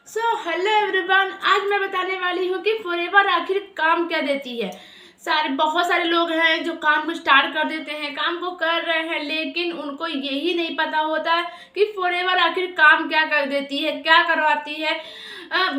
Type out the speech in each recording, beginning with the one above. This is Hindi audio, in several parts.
हेलो एवरीवन, आज मैं बताने वाली हूँ कि फॉरएवर आखिर काम क्या देती है। बहुत सारे लोग हैं जो काम को स्टार्ट कर देते हैं, काम को कर रहे हैं, लेकिन उनको यही नहीं पता होता है कि फॉरएवर आखिर काम क्या कर देती है, क्या करवाती है।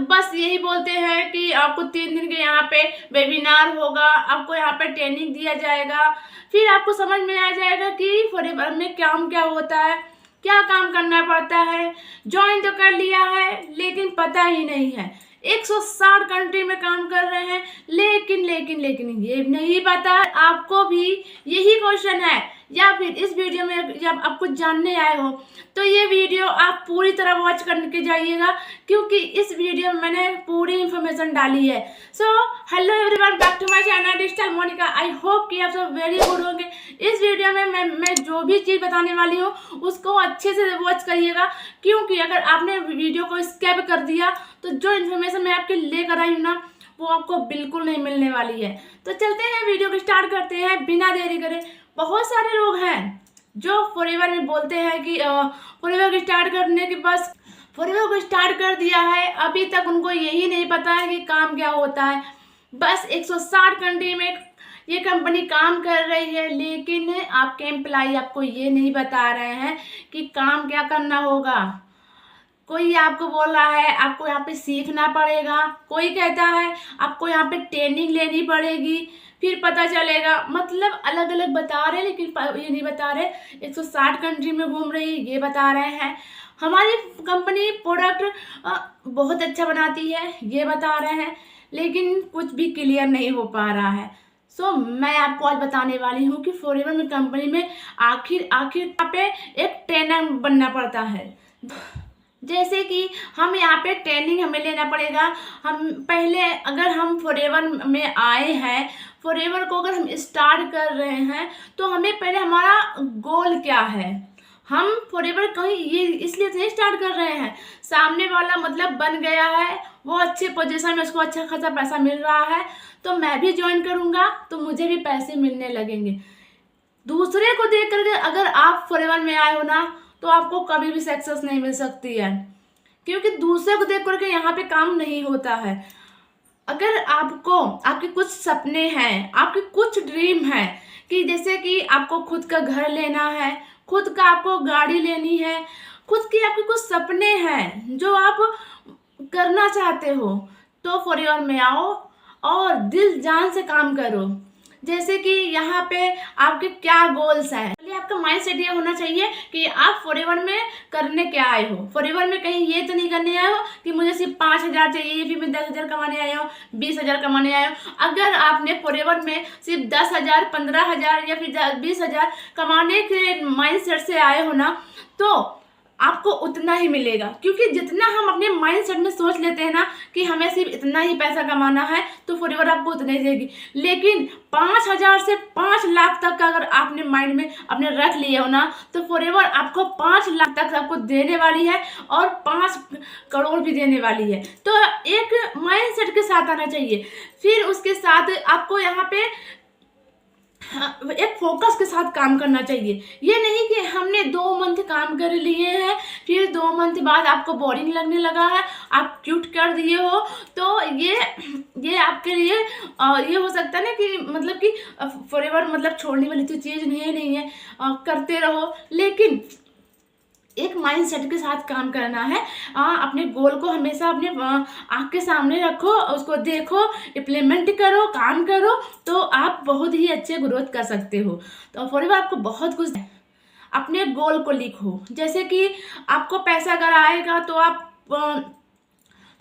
बस यही बोलते हैं कि आपको 3 दिन के यहाँ पे वेबिनार होगा, आपको यहाँ पे ट्रेनिंग दिया जाएगा, फिर आपको समझ में आ जाएगा कि फॉरएवर में काम क्या होता है, क्या काम करना पड़ता है। ज्वाइन तो कर लिया है लेकिन पता ही नहीं है। 160 कंट्री में काम कर रहे हैं, लेकिन लेकिन लेकिन ये नहीं पता आपको भी यही क्वेश्चन है, या फिर इस वीडियो में जब आप कुछ जानने आए हो तो ये वीडियो आप पूरी तरह वॉच करके जाइएगा, क्योंकि इस वीडियो में मैंने पूरी इंफॉर्मेशन डाली है। Hello everyone, back to my channel digital Monika. I hope कि आप सब वेरी गुड होंगे। इस वीडियो में मैं जो भी चीज़ बताने वाली हूँ उसको अच्छे से वॉच करिएगा, क्योंकि अगर आपने वीडियो को स्किप कर दिया तो जो इन्फॉर्मेशन मैं आपके लेकर आई हूँ ना, वो आपको बिल्कुल नहीं मिलने वाली है। तो चलते हैं, वीडियो को स्टार्ट करते हैं बिना देरी करे। बहुत सारे लोग हैं जो फॉरएवर में बोलते हैं कि फॉरएवर को स्टार्ट करने के बस फॉरएवर को स्टार्ट कर दिया है, अभी तक उनको यही नहीं पता है कि काम क्या होता है। बस 160 कंट्री में ये कंपनी काम कर रही है, लेकिन आपके एम्प्लॉय आपको ये नहीं बता रहे हैं कि काम क्या करना होगा। कोई आपको बोल रहा है आपको यहाँ पे सीखना पड़ेगा, कोई कहता है आपको यहाँ पे ट्रेनिंग लेनी पड़ेगी, फिर पता चलेगा। मतलब अलग अलग बता रहे, लेकिन ये नहीं बता रहे 160 कंट्री में घूम रही ये बता रहे हैं। हमारी कंपनी प्रोडक्ट बहुत अच्छा बनाती है ये बता रहे हैं, लेकिन कुछ भी क्लियर नहीं हो पा रहा है। मैं आपको आज बताने वाली हूँ कि फॉरएवर में कंपनी में आखिर यहाँ पे एक ट्रेनर बनना पड़ता है। जैसे कि हम यहाँ पे ट्रेनिंग हमें लेना पड़ेगा। हम पहले अगर हम फॉरएवर में आए हैं, फॉरएवर को अगर हम स्टार्ट कर रहे हैं, तो हमें पहले हमारा गोल क्या है। हम फॉरएवर कहीं ये इसलिए नहीं स्टार्ट कर रहे हैं, सामने वाला मतलब बन गया है, वो अच्छे पोजीशन में, उसको अच्छा खासा पैसा मिल रहा है, तो मैं भी ज्वाइन करूँगा तो मुझे भी पैसे मिलने लगेंगे। दूसरे को देख करके अगर आप फॉरएवर में आए हो ना, तो आपको कभी भी सक्सेस नहीं मिल सकती है, क्योंकि दूसरे को देख करके यहाँ पे काम नहीं होता है। अगर आपको आपके कुछ सपने हैं, आपके कुछ ड्रीम है, कि जैसे कि आपको खुद का घर लेना है, खुद का आपको गाड़ी लेनी है, खुद के आपके कुछ सपने हैं जो आप करना चाहते हो, तो फॉरएवर में आओ और दिल जान से काम करो। जैसे कि यहाँ पे आपके क्या गोल्स हैं, पहले आपका माइंड सेट ये होना चाहिए कि आप फॉरएवर में करने क्या आए हो। फॉरएवर में कहीं ये तो नहीं करने आए हो कि मुझे सिर्फ 5,000 चाहिए, फिर मैं 10,000 कमाने आया हूँ, 20,000 कमाने आया हूँ। अगर आपने फॉरएवर में सिर्फ 10,000, 15,000 या फिर 20,000 कमाने के माइंड सेट से आए हो ना, तो आपको उतना ही मिलेगा। क्योंकि जितना हम अपने माइंड सेट में सोच लेते हैं ना कि हमें सिर्फ इतना ही पैसा कमाना है, तो फॉरएवर आपको उतना ही देगी। लेकिन 5,000 से 5 लाख तक का अगर आपने माइंड में अपने रख लिए हो ना, तो फॉरएवर आपको 5 लाख तक आपको देने वाली है और 5 करोड़ भी देने वाली है। तो एक माइंड सेट के साथ आना चाहिए। फिर उसके साथ आपको यहाँ पे एक फोकस के साथ काम करना चाहिए। ये नहीं कि हमने 2 मंथ काम कर लिए हैं, फिर 2 मंथ बाद आपको बोरिंग लगने लगा है, आप क्विट कर दिए हो, तो ये आपके लिए ये हो सकता है ना कि मतलब कि फॉरएवर मतलब छोड़ने वाली तो चीज़ नहीं है, करते रहो। लेकिन एक माइंड सेट के साथ काम करना है। अपने गोल को हमेशा अपने आँख के सामने रखो, उसको देखो, इम्प्लीमेंट करो, काम करो, तो आप बहुत ही अच्छे ग्रोथ कर सकते हो। तो फॉरएवर आपको बहुत कुछ अपने गोल को लिखो। जैसे कि आपको पैसा अगर आएगा तो आप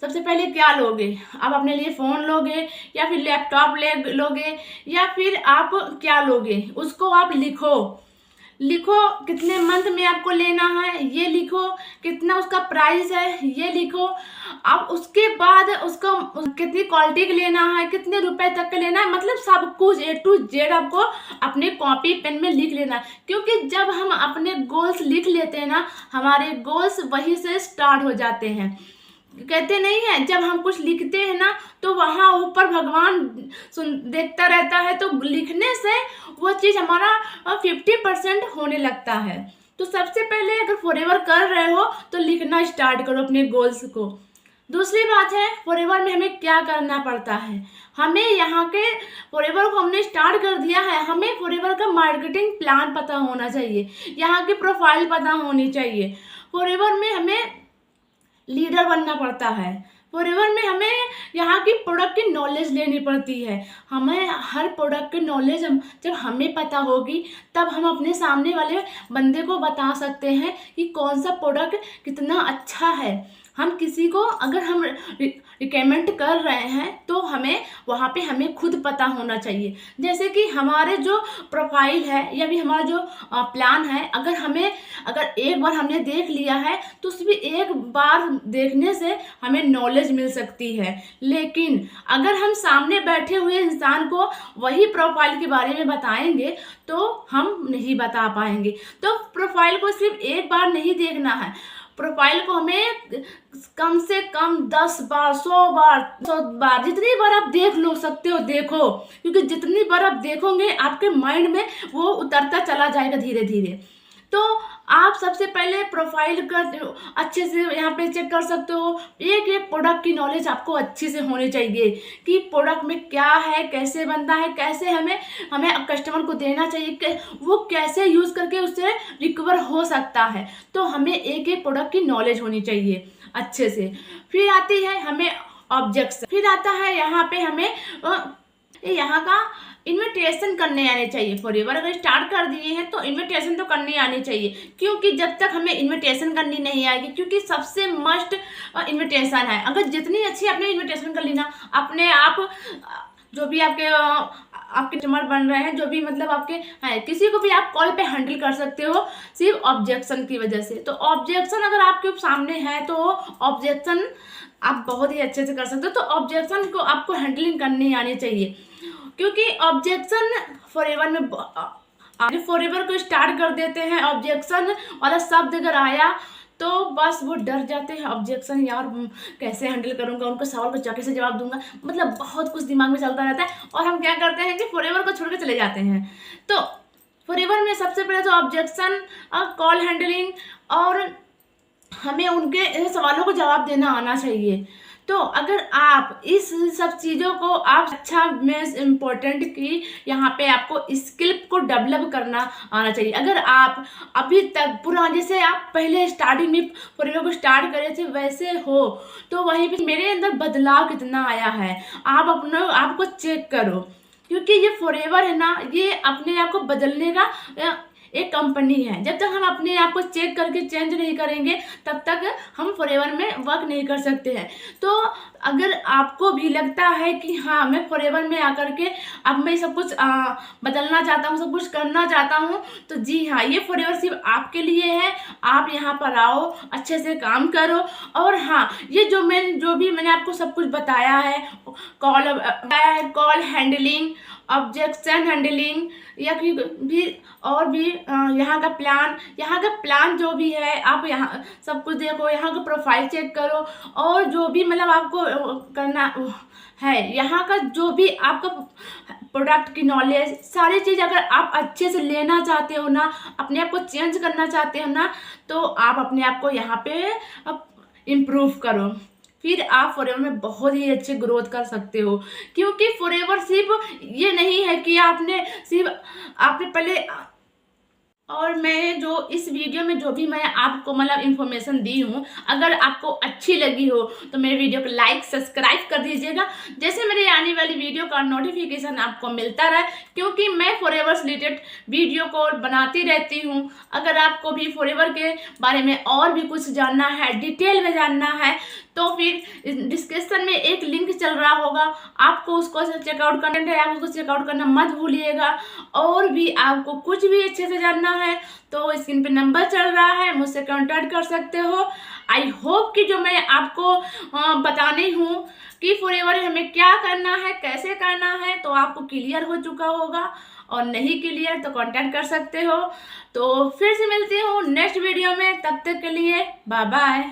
सबसे पहले क्या लोगे, आप अपने लिए फ़ोन लोगे या फिर लैपटॉप लोगे, या फिर आप क्या लोगे, उसको आप लिखो कितने मंथ में आपको लेना है ये लिखो, कितना उसका प्राइस है ये लिखो। अब उसके बाद उसको कितनी क्वालिटी का लेना है, कितने रुपए तक का लेना है, मतलब सब कुछ A to Z आपको अपने कॉपी पेन में लिख लेना है। क्योंकि जब हम अपने गोल्स लिख लेते हैं ना, हमारे गोल्स वहीं से स्टार्ट हो जाते हैं। कहते नहीं है, जब हम कुछ लिखते हैं ना, तो वहाँ ऊपर भगवान देखता रहता है, तो लिखने से वो चीज़ हमारा 50% होने लगता है। तो सबसे पहले अगर फॉरएवर कर रहे हो तो लिखना स्टार्ट करो अपने गोल्स को। दूसरी बात है फॉरएवर में हमें क्या करना पड़ता है। हमें यहाँ के फॉरएवर को हमने स्टार्ट कर दिया है, हमें फॉरएवर का मार्केटिंग प्लान पता होना चाहिए, यहाँ की प्रोफाइल पता होनी चाहिए। फॉरएवर में हमें लीडर बनना पड़ता है। फॉरएवर में हमें यहाँ की प्रोडक्ट की नॉलेज लेनी पड़ती है। हमें हर प्रोडक्ट की नॉलेज जब हमें पता होगी तब हम अपने सामने वाले बंदे को बता सकते हैं कि कौन सा प्रोडक्ट कितना अच्छा है। हम किसी को अगर हम रिकमेंड कर रहे हैं तो हमें वहाँ पे हमें खुद पता होना चाहिए। जैसे कि हमारे जो प्रोफाइल है या भी हमारा जो प्लान है, अगर एक बार हमने देख लिया है तो उसमें एक बार देखने से हमें नॉलेज मिल सकती है। लेकिन अगर हम सामने बैठे हुए इंसान को वही प्रोफाइल के बारे में बताएंगे तो हम नहीं बता पाएंगे। तो प्रोफाइल को सिर्फ एक बार नहीं देखना है, प्रोफाइल को हमें कम से कम 10 बार 100 बार जितनी बार आप देख लो सकते हो देखो, क्योंकि जितनी बार आप देखोगे आपके माइंड में वो उतरता चला जाएगा धीरे धीरे। तो आप सबसे पहले प्रोफाइल का अच्छे से यहाँ पे चेक कर सकते हो। एक एक प्रोडक्ट की नॉलेज आपको अच्छे से होनी चाहिए कि प्रोडक्ट में क्या है, कैसे बनता है, कैसे हमें कस्टमर को देना चाहिए, वो कैसे यूज़ करके उससे रिकवर हो सकता है। तो हमें एक एक प्रोडक्ट की नॉलेज होनी चाहिए अच्छे से। फिर आती है हमें ऑब्जेक्शन, फिर आता है यहाँ पे हमें यहाँ का इन्विटेशन करने आने चाहिए। फॉरएवर अगर स्टार्ट कर दिए हैं तो इन्विटेशन तो करनी आनी चाहिए, क्योंकि जब तक हमें इन्विटेशन करनी नहीं आएगी, क्योंकि सबसे मस्ट इन्विटेशन है। अगर जितनी अच्छी आपने इन्विटेशन कर ली ना, अपने आप जो भी आपके कस्टमर बन रहे हैं, जो भी मतलब आपके हैं, किसी को भी आप कॉल पे हैंडल कर सकते हो सिर्फ ऑब्जेक्शन की वजह से। तो ऑब्जेक्शन अगर आपके सामने है तो ऑब्जेक्शन आप बहुत ही अच्छे से कर सकते हो। तो ऑब्जेक्शन को आपको हैंडलिंग करनी आनी चाहिए, क्योंकि ऑब्जेक्शन फॉरएवर में फॉरएवर को स्टार्ट कर देते हैं, ऑब्जेक्शन वाला शब्द अगर आया तो बस वो डर जाते हैं। ऑब्जेक्शन यार कैसे हैंडल करूंगा, उनको सवाल को कैसे जवाब दूंगा, मतलब बहुत कुछ दिमाग में चलता रहता है और हम क्या करते हैं कि फॉरएवर को छोड़ के चले जाते हैं। तो फॉरएवर में सबसे पहले तो ऑब्जेक्शन और कॉल हैंडलिंग और हमें उनके सवालों को जवाब देना आना चाहिए। तो अगर आप इस सब चीज़ों को आप अच्छा में इम्पोर्टेंट की यहाँ पे आपको स्किल को डेवलप करना आना चाहिए। अगर आप अभी तक पुराना जैसे आप पहले स्टार्टिंग में फॉरएवर को स्टार्ट करे थे वैसे हो तो वहीं पे मेरे अंदर बदलाव कितना आया है आप अपने आप को चेक करो, क्योंकि ये फॉरएवर है ना, ये अपने आप को बदलने का एक कंपनी है। जब तक हम अपने आप को चेक करके चेंज नहीं करेंगे तब तक हम फॉरएवर में वर्क नहीं कर सकते हैं। तो अगर आपको भी लगता है कि हाँ मैं फॉरएवर में आकर के अब मैं सब कुछ बदलना चाहता हूँ, सब कुछ करना चाहता हूँ, तो जी हाँ ये फॉरएवर सिर्फ आपके लिए है। आप यहाँ पर आओ, अच्छे से काम करो। और हाँ ये जो भी मैंने आपको सब कुछ बताया है, कॉल हैंडलिंग, ऑब्जेक्शन हैंडलिंग या भी और भी यहाँ का प्लान जो भी है आप यहाँ सब कुछ देखो, यहाँ का प्रोफाइल चेक करो और जो भी मतलब आपको करना है, यहाँ का जो भी आपका प्रोडक्ट की नॉलेज सारी चीज़ अगर आप अच्छे से लेना चाहते हो ना, अपने आप को चेंज करना चाहते हो ना, तो आप अपने आप को यहाँ पे इम्प्रूव करो, फिर आप फॉरएवर में बहुत ही अच्छे ग्रोथ कर सकते हो। क्योंकि फॉरएवर सिर्फ ये नहीं है कि आपने पहले और मैं जो इस वीडियो में जो भी मैं आपको मतलब इन्फॉर्मेशन दी हूँ, अगर आपको अच्छी लगी हो तो मेरे वीडियो को लाइक सब्सक्राइब कर दीजिएगा, जैसे मेरे आने वाली वीडियो का नोटिफिकेशन आपको मिलता रहे, क्योंकि मैं फॉरएवर से रिलेटेड वीडियो को बनाती रहती हूँ। अगर आपको भी फॉरएवर के बारे में और भी कुछ जानना है, डिटेल में जानना है, तो फिर डिस्क्रिप्शन में एक लिंक चल रहा होगा, आपको उसको चेकआउट करना है, आप उसको चेकआउट करना मत भूलिएगा। और भी आपको कुछ भी अच्छे से जानना है तो स्क्रीन पे नंबर चल रहा है, मुझसे कांटेक्ट कर सकते हो। आई होप कि जो मैं आपको बतानी हूँ कि फॉरएवर हमें क्या करना है, कैसे करना है, तो आपको क्लियर हो चुका होगा, और नहीं क्लियर तो कांटेक्ट कर सकते हो। तो फिर से मिलती हूँ नेक्स्ट वीडियो में, तब तक के लिए बाय बाय।